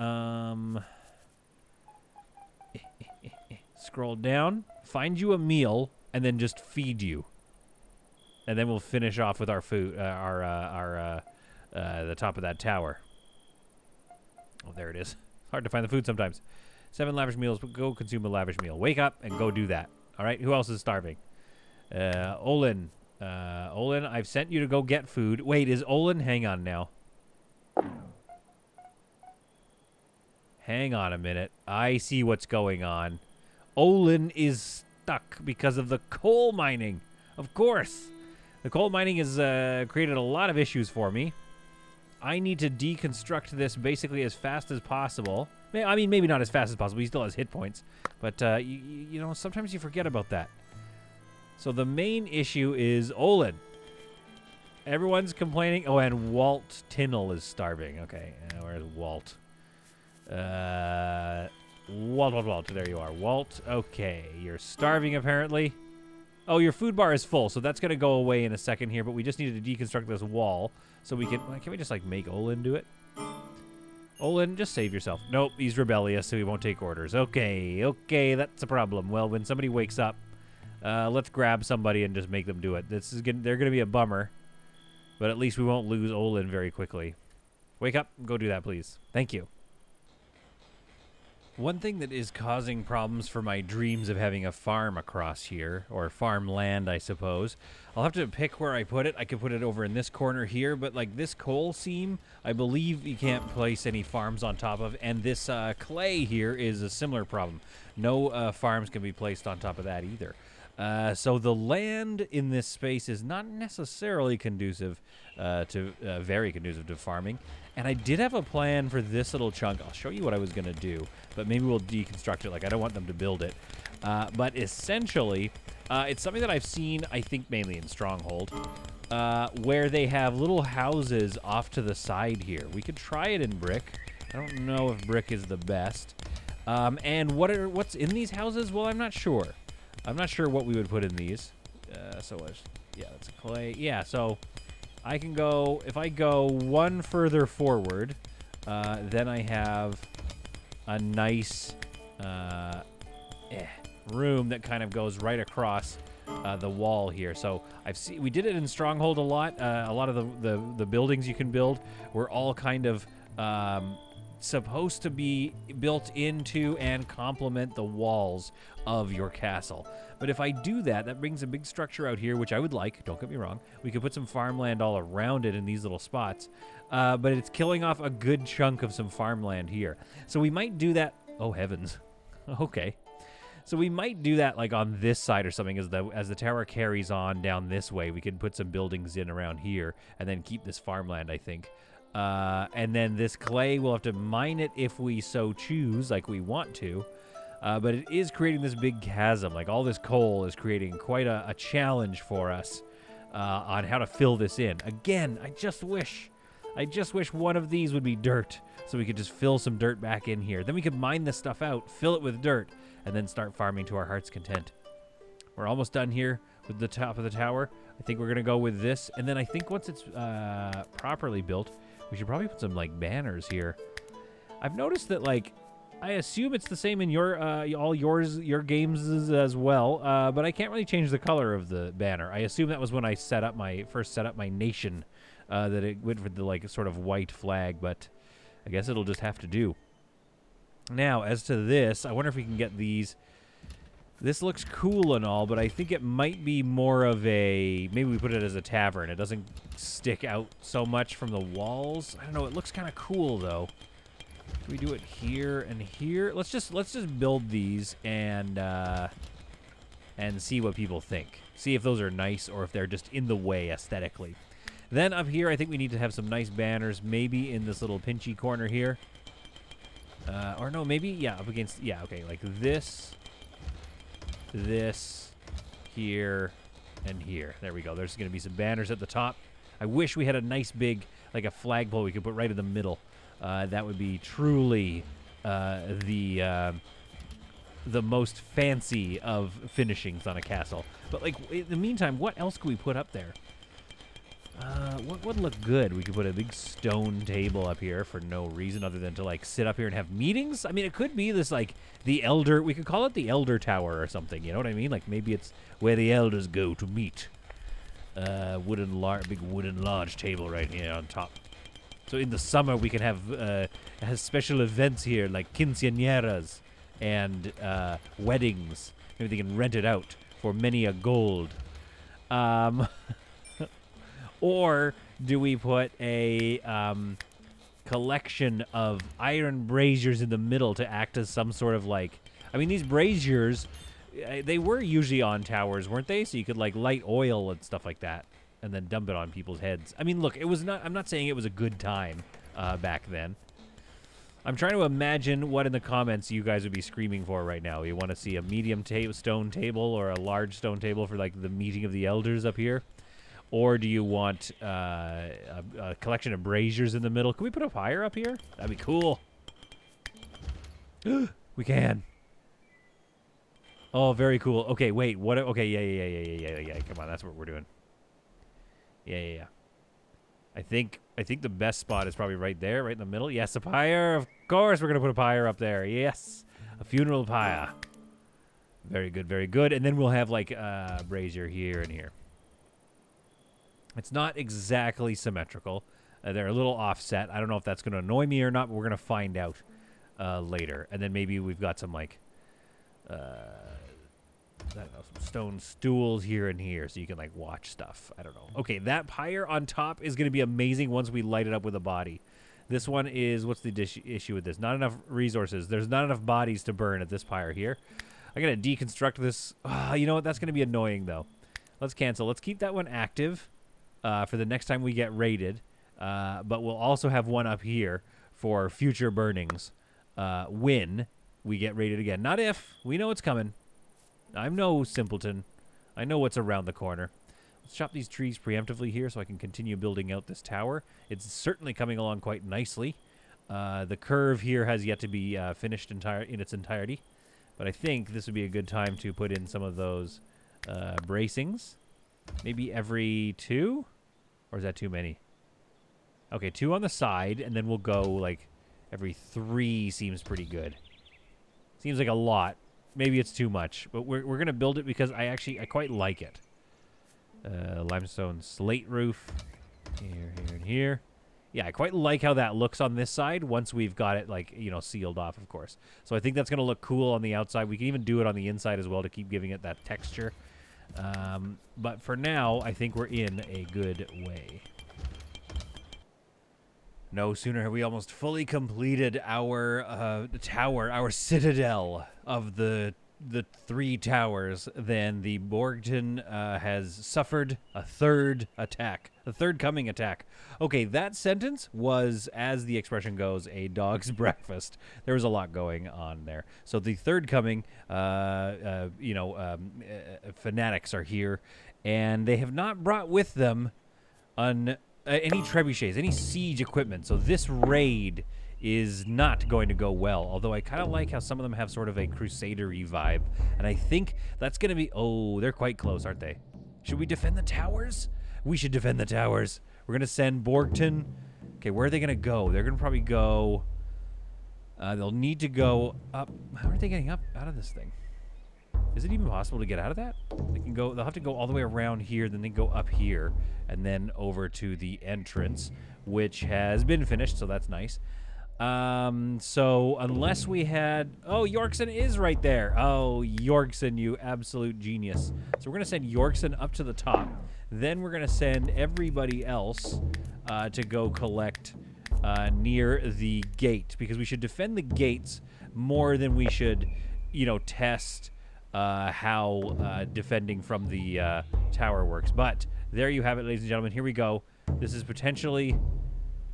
scroll down, find you a meal, and then just feed you. And then we'll finish off with our food, the top of that tower. Oh, there it is. Hard to find the food sometimes. 7 lavish meals. Go consume a lavish meal. Wake up and go do that. All right? Who else is starving? Olin. Olin, I've sent you to go get food. Wait, is Olin? Hang on now. Hang on a minute. I see what's going on. Olin is stuck because of the coal mining. Of course. The coal mining has created a lot of issues for me. I need to deconstruct this basically as fast as possible. I mean, maybe not as fast as possible. He still has hit points. But, you know, sometimes you forget about that. So the main issue is Olin. Everyone's complaining. Oh, and Walt Tinnell is starving. Okay, where's Walt? Walt. There you are, Walt. Okay, you're starving apparently. Oh, your food bar is full, so that's gonna go away in a second here. But we just need to deconstruct this wall so we can. Can we just like make Olin do it? Olin, just save yourself. Nope, he's rebellious, so he won't take orders. Okay, that's a problem. Well, when somebody wakes up, let's grab somebody and just make them do it. They're gonna be a bummer, but at least we won't lose Olin very quickly. Wake up, go do that, please. Thank you. One thing that is causing problems for my dreams of having a farm across here, or farmland, I suppose. I'll have to pick where I put it. I could put it over in this corner here, but like this coal seam, I believe you can't place any farms on top of, and this clay here is a similar problem. No farms can be placed on top of that either. So the land in this space is not necessarily conducive very conducive to farming. And I did have a plan for this little chunk. I'll show you what I was going to do, but maybe we'll deconstruct it. Like, I don't want them to build it. But essentially, it's something that I've seen, I think, mainly in Stronghold, where they have little houses off to the side here. We could try it in brick. I don't know if brick is the best. And what's in these houses? Well, I'm not sure. I'm not sure what we would put in these. Yeah, that's a clay. Yeah, so I can go, if I go one further forward, then I have a nice room that kind of goes right across the wall here. So we did it in Stronghold a lot. A lot of the buildings you can build were all kind of supposed to be built into and complement the walls of your castle. But if I do that, that brings a big structure out here, which I would like. Don't get me wrong. We could put some farmland all around it in these little spots. But it's killing off a good chunk of some farmland here. So we might do that. Oh, heavens. Okay. So we might do that like on this side or something as the tower carries on down this way. We can put some buildings in around here and then keep this farmland, I think. And then this clay, we'll have to mine it if we so choose, like we want to. But it is creating this big chasm. Like, all this coal is creating quite a challenge for us on how to fill this in. Again, I just wish one of these would be dirt, so we could just fill some dirt back in here. Then we could mine this stuff out, fill it with dirt, and then start farming to our heart's content. We're almost done here with the top of the tower. I think we're going to go with this. And then I think once it's properly built, we should probably put some, like, banners here. I've noticed that, like, I assume it's the same in your games as well, but I can't really change the color of the banner. I assume that was when I first set up my nation, that it went for the, like, sort of white flag, but I guess it'll just have to do. Now, as to this, I wonder if we can get these. This looks cool and all, but I think it might be more of a, maybe we put it as a tavern. It doesn't stick out so much from the walls. I don't know, it looks kind of cool though. Can we do it here and here? Let's just build these and see what people think. See if those are nice or if they're just in the way aesthetically. Then up here, I think we need to have some nice banners, maybe in this little pinchy corner here. Or no, maybe, yeah, up against, yeah, okay, like this, here, and here. There we go. There's going to be some banners at the top. I wish we had a nice big, like a flagpole we could put right in the middle. That would be truly the most fancy of finishings on a castle. But, like, in the meantime, what else could we put up there? What would look good? We could put a big stone table up here for no reason other than to, like, sit up here and have meetings. I mean, it could be this, like, we could call it the Elder Tower or something, you know what I mean? Like, maybe it's where the elders go to meet. Big wooden large table right here on top. So in the summer, we can have special events here, like quinceañeras and weddings. Maybe they can rent it out for many a gold. Or do we put a collection of iron braziers in the middle to act as some sort of, like... I mean, these braziers, they were usually on towers, weren't they? So you could, like, light oil and stuff like that and then dump it on people's heads. I mean, look, it was not... I'm not saying it was a good time back then. I'm trying to imagine what in the comments you guys would be screaming for right now. You want to see a medium stone table or a large stone table for, like, the meeting of the elders up here? Or do you want a collection of braziers in the middle? Can we put a fire up here? That'd be cool. We can. Oh, very cool. Okay, wait. What? Okay, yeah. Come on, that's what we're doing. Yeah. I think the best spot is probably right there, right in the middle. Yes, a pyre. Of course, we're gonna put a pyre up there. Yes, a funeral pyre. Very good, very good. And then we'll have like a brazier here and here. It's not exactly symmetrical. They're a little offset. I don't know if that's gonna annoy me or not, but we're gonna find out later. And then maybe we've got some like I don't know, some stone stools here and here so you can like watch stuff. I don't know. Okay, that pyre on top is going to be amazing once we light it up with a body. This one is, what's the issue with this? Not enough resources. There's not enough bodies to burn at this pyre here. I got to deconstruct this. You know what? That's going to be annoying though. Let's cancel. Let's keep that one active for the next time we get raided. But we'll also have one up here for future burnings when we get raided again. Not if. We know it's coming. I'm no simpleton. I know what's around the corner. Let's chop these trees preemptively here so I can continue building out this tower. It's certainly coming along quite nicely. The curve here has yet to be finished in its entirety. But I think this would be a good time to put in some of those bracings. Maybe every 2? Or is that too many? Okay, 2 on the side, and then we'll go like every 3 seems pretty good. Seems like a lot. Maybe it's too much, but we're going to build it because I quite like it. Limestone slate roof. Here, and here. Yeah, I quite like how that looks on this side once we've got it, like, you know, sealed off, of course. So I think that's going to look cool on the outside. We can even do it on the inside as well to keep giving it that texture. But for now, I think we're in a good way. No sooner have we almost fully completed our tower, our citadel of the 3 towers, than the Borgton has suffered a third coming attack. Okay, that sentence was, as the expression goes, a dog's breakfast. There was a lot going on there. So the third coming, fanatics are here, and they have not brought with them any trebuchets, any siege equipment. So this raid is not going to go well, although I kind of like how some of them have sort of a crusader-y vibe, and I think that's going to be... Oh, they're quite close, aren't they? Should we defend the towers? We should defend the towers. We're going to send Borgton. Okay, where are they going to go? They're going to probably go... they'll need to go up... How are they getting up out of this thing? Is it even possible to get out of that? They'll have to go all the way around here, then they go up here, and then over to the entrance, which has been finished, so that's nice. So unless we had... Oh, Yorkson is right there. Oh, Yorkson, you absolute genius. So we're going to send Yorkson up to the top. Then we're going to send everybody else to go collect near the gate, because we should defend the gates more than we should, test how defending from the tower works. But there you have it, ladies and gentlemen. Here we go. This is potentially...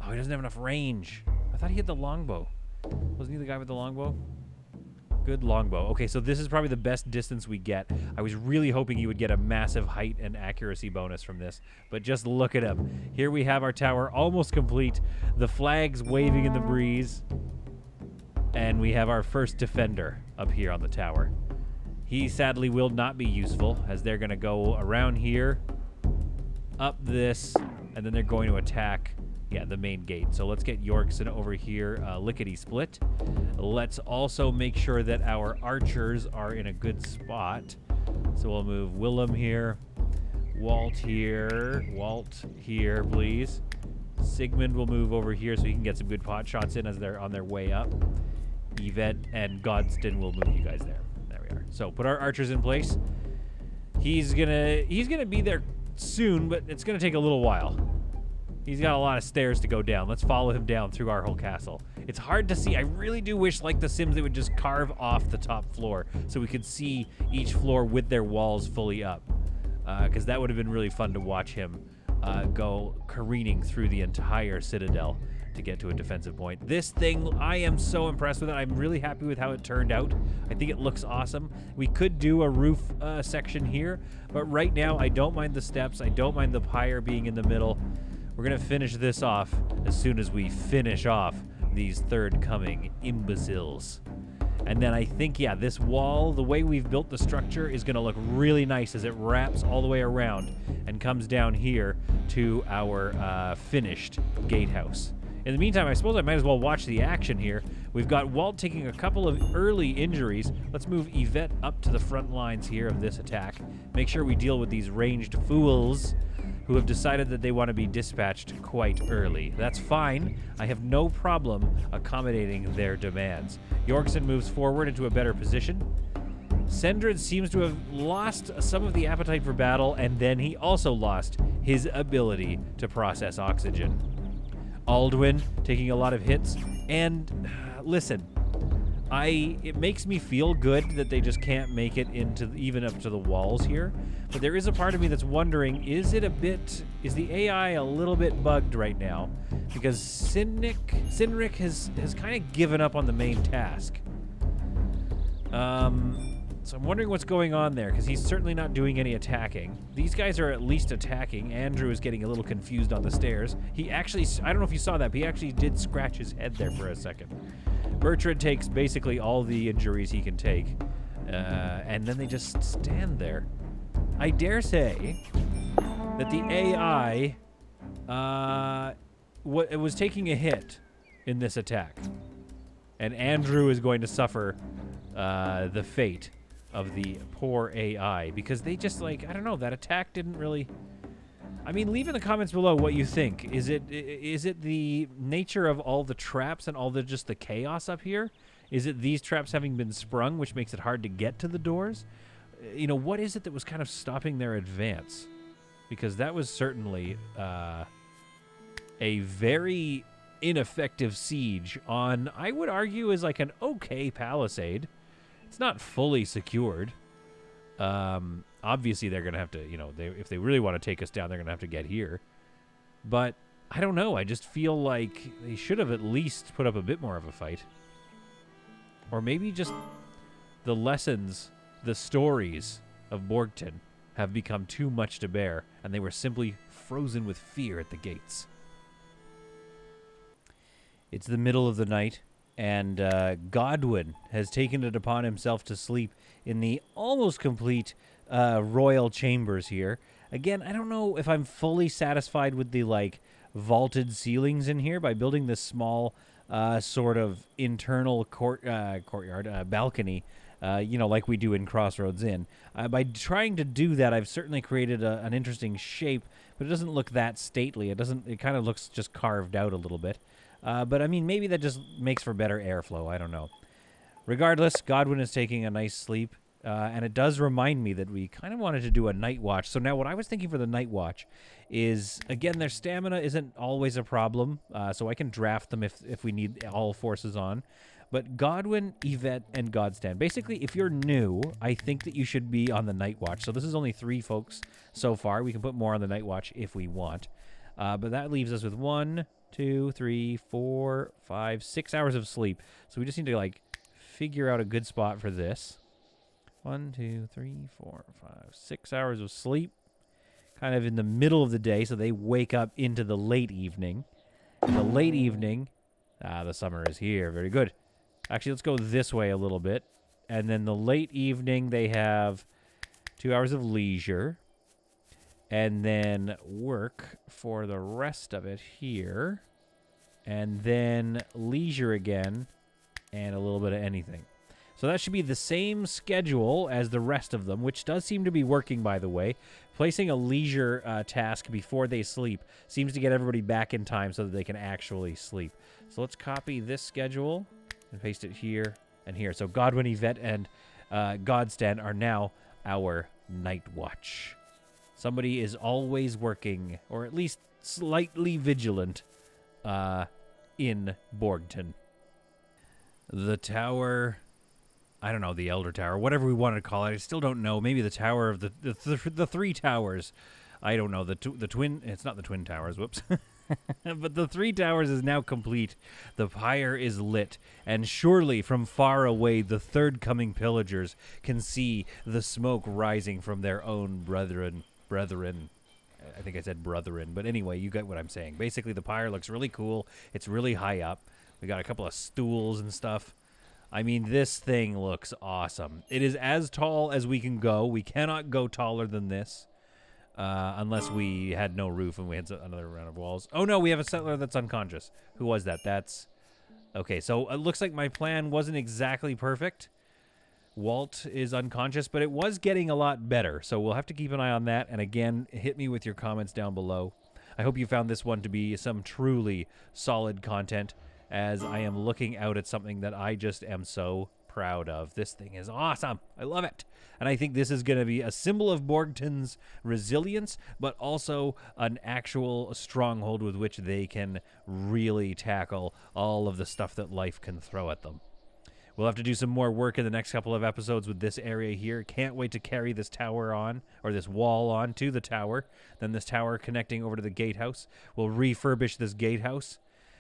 Oh, he doesn't have enough range. I thought he had the longbow. Wasn't he the guy with the longbow? Good longbow. Okay, so this is probably the best distance we get. I was really hoping he would get a massive height and accuracy bonus from this, but just look at him. Here we have our tower almost complete. The flags waving in the breeze. And we have our first defender up here on the tower. He sadly will not be useful, as they're going to go around here, up this, and then they're going to attack... Yeah, the main gate. So let's get Yorkson over here, lickety-split. Let's also make sure that our archers are in a good spot. So we'll move Willem here, Walt here, please. Sigmund will move over here so he can get some good pot shots in as they're on their way up. Yvette and Godston will move you guys there. There we are. So put our archers in place. He's gonna be there soon, but it's gonna take a little while. He's got a lot of stairs to go down. Let's follow him down through our whole castle. It's hard to see. I really do wish, like The Sims, they would just carve off the top floor so we could see each floor with their walls fully up. Because that would have been really fun to watch him go careening through the entire citadel to get to a defensive point. This thing, I am so impressed with it. I'm really happy with how it turned out. I think it looks awesome. We could do a roof section here, but right now I don't mind the steps. I don't mind the pyre being in the middle. We're going to finish this off as soon as we finish off these third coming imbeciles. And then I think, yeah, this wall, the way we've built the structure, is going to look really nice as it wraps all the way around and comes down here to our finished gatehouse. In the meantime, I suppose I might as well watch the action here. We've got Walt taking a couple of early injuries. Let's move Yvette up to the front lines here of this attack. Make sure we deal with these ranged fools who have decided that they want to be dispatched quite early. That's fine. I have no problem accommodating their demands. Yorkson moves forward into a better position. Sendrid seems to have lost some of the appetite for battle, and then he also lost his ability to process oxygen. Aldwin taking a lot of hits, and listen, it makes me feel good that they just can't make it into even up to the walls here. But there is a part of me that's wondering, is the AI a little bit bugged right now? Because Sinric has kind of given up on the main task. So I'm wondering what's going on there, because he's certainly not doing any attacking. These guys are at least attacking. Andrew is getting a little confused on the stairs. He actually, I don't know if you saw that, but he actually did scratch his head there for a second. Bertrand takes basically all the injuries he can take, and then they just stand there. I dare say that the AI was taking a hit in this attack, and Andrew is going to suffer the fate of the poor AI, because they just, like, I don't know, that attack didn't really... I mean, leave in the comments below what you think. Is it the nature of all the traps and all just the chaos up here? Is it these traps having been sprung, which makes it hard to get to the doors? You know, what is it that was kind of stopping their advance? Because that was certainly a very ineffective siege on, I would argue, is like an okay palisade. It's not fully secured. Obviously, they're going to have to, you know, if they really want to take us down, they're going to have to get here. But I don't know. I just feel like they should have at least put up a bit more of a fight. Or maybe just the lessons, the stories of Borgton have become too much to bear, and they were simply frozen with fear at the gates. It's the middle of the night, and Godwin has taken it upon himself to sleep in the almost complete royal chambers here. Again, I don't know if I'm fully satisfied with the, like, vaulted ceilings in here by building this small sort of internal courtyard, balcony, you know, like we do in Crossroads Inn. By trying to do that, I've certainly created an interesting shape, but it doesn't look that stately. It kind of looks just carved out a little bit. But, I mean, maybe that just makes for better airflow. I don't know. Regardless, Godwin is taking a nice sleep, and it does remind me that we kind of wanted to do a night watch. So now what I was thinking for the night watch is, again, their stamina isn't always a problem, so I can draft them if we need all forces on. But Godwin, Yvette, and Godstan. Basically, if you're new, I think that you should be on the night watch. So this is only 3 folks so far. We can put more on the night watch if we want. But that leaves us with 1, 2, 3, 4, 5, 6 hours of sleep. So we just need to, like, figure out a good spot for this. 1, 2, 3, 4, 5, 6 hours of sleep. Kind of in the middle of the day, so they wake up into the late evening. In the late evening, the summer is here. Very good. Actually, let's go this way a little bit. And then the late evening, they have 2 hours of leisure. And then work for the rest of it here. And then leisure again. And a little bit of anything. So that should be the same schedule as the rest of them, which does seem to be working, by the way. Placing a leisure task before they sleep seems to get everybody back in time so that they can actually sleep. So let's copy this schedule and paste it here and here. So Godwin, Yvette, and Godstan are now our night watch. Somebody is always working, or at least slightly vigilant, in Borgton. The tower, I don't know, the Elder Tower, whatever we want to call it. I still don't know. Maybe the Tower of the 3 towers. I don't know. The twin, it's not the Twin Towers, whoops. But the 3 towers is now complete. The pyre is lit, and surely from far away the third coming pillagers can see the smoke rising from their own brethren. I think I said brethren, but anyway, you get what I'm saying. Basically, the pyre looks really cool. It's really high up. We got a couple of stools and stuff. I mean, this thing looks awesome. It is as tall as we can go. We cannot go taller than this. Unless we had no roof and we had another round of walls. Oh, no, we have a settler that's unconscious. Who was that? That's... Okay, so it looks like my plan wasn't exactly perfect. Walt is unconscious, but it was getting a lot better. So we'll have to keep an eye on that. And again, hit me with your comments down below. I hope you found this one to be some truly solid content, as I am looking out at something that I just am so proud of. This thing is awesome. I love it. And I think this is going to be a symbol of Borgton's resilience, but also an actual stronghold with which they can really tackle all of the stuff that life can throw at them. We'll have to do some more work in the next couple of episodes with this area here. Can't wait to carry this tower on, or this wall on to the tower. Then this tower connecting over to the gatehouse. We'll refurbish this gatehouse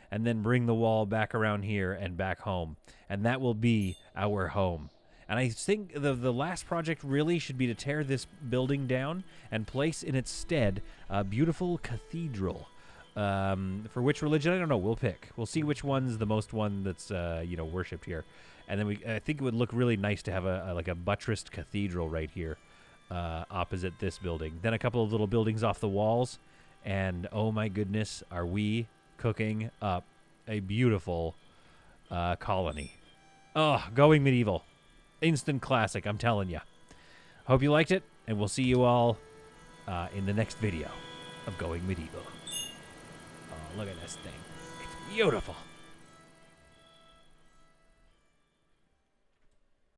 and then bring the wall back around here and back home. And that will be our home. And I think the last project really should be to tear this building down and place in its stead a beautiful cathedral. For which religion, I don't know. We'll pick. We'll see which one's the most one that's worshipped here. And then I think it would look really nice to have a buttressed cathedral right here opposite this building. Then a couple of little buildings off the walls. And oh my goodness, are we cooking up a beautiful colony. Oh, Going Medieval. Instant classic, I'm telling you. Hope you liked it, and we'll see you all in the next video of Going Medieval. Oh, look at this thing. It's beautiful.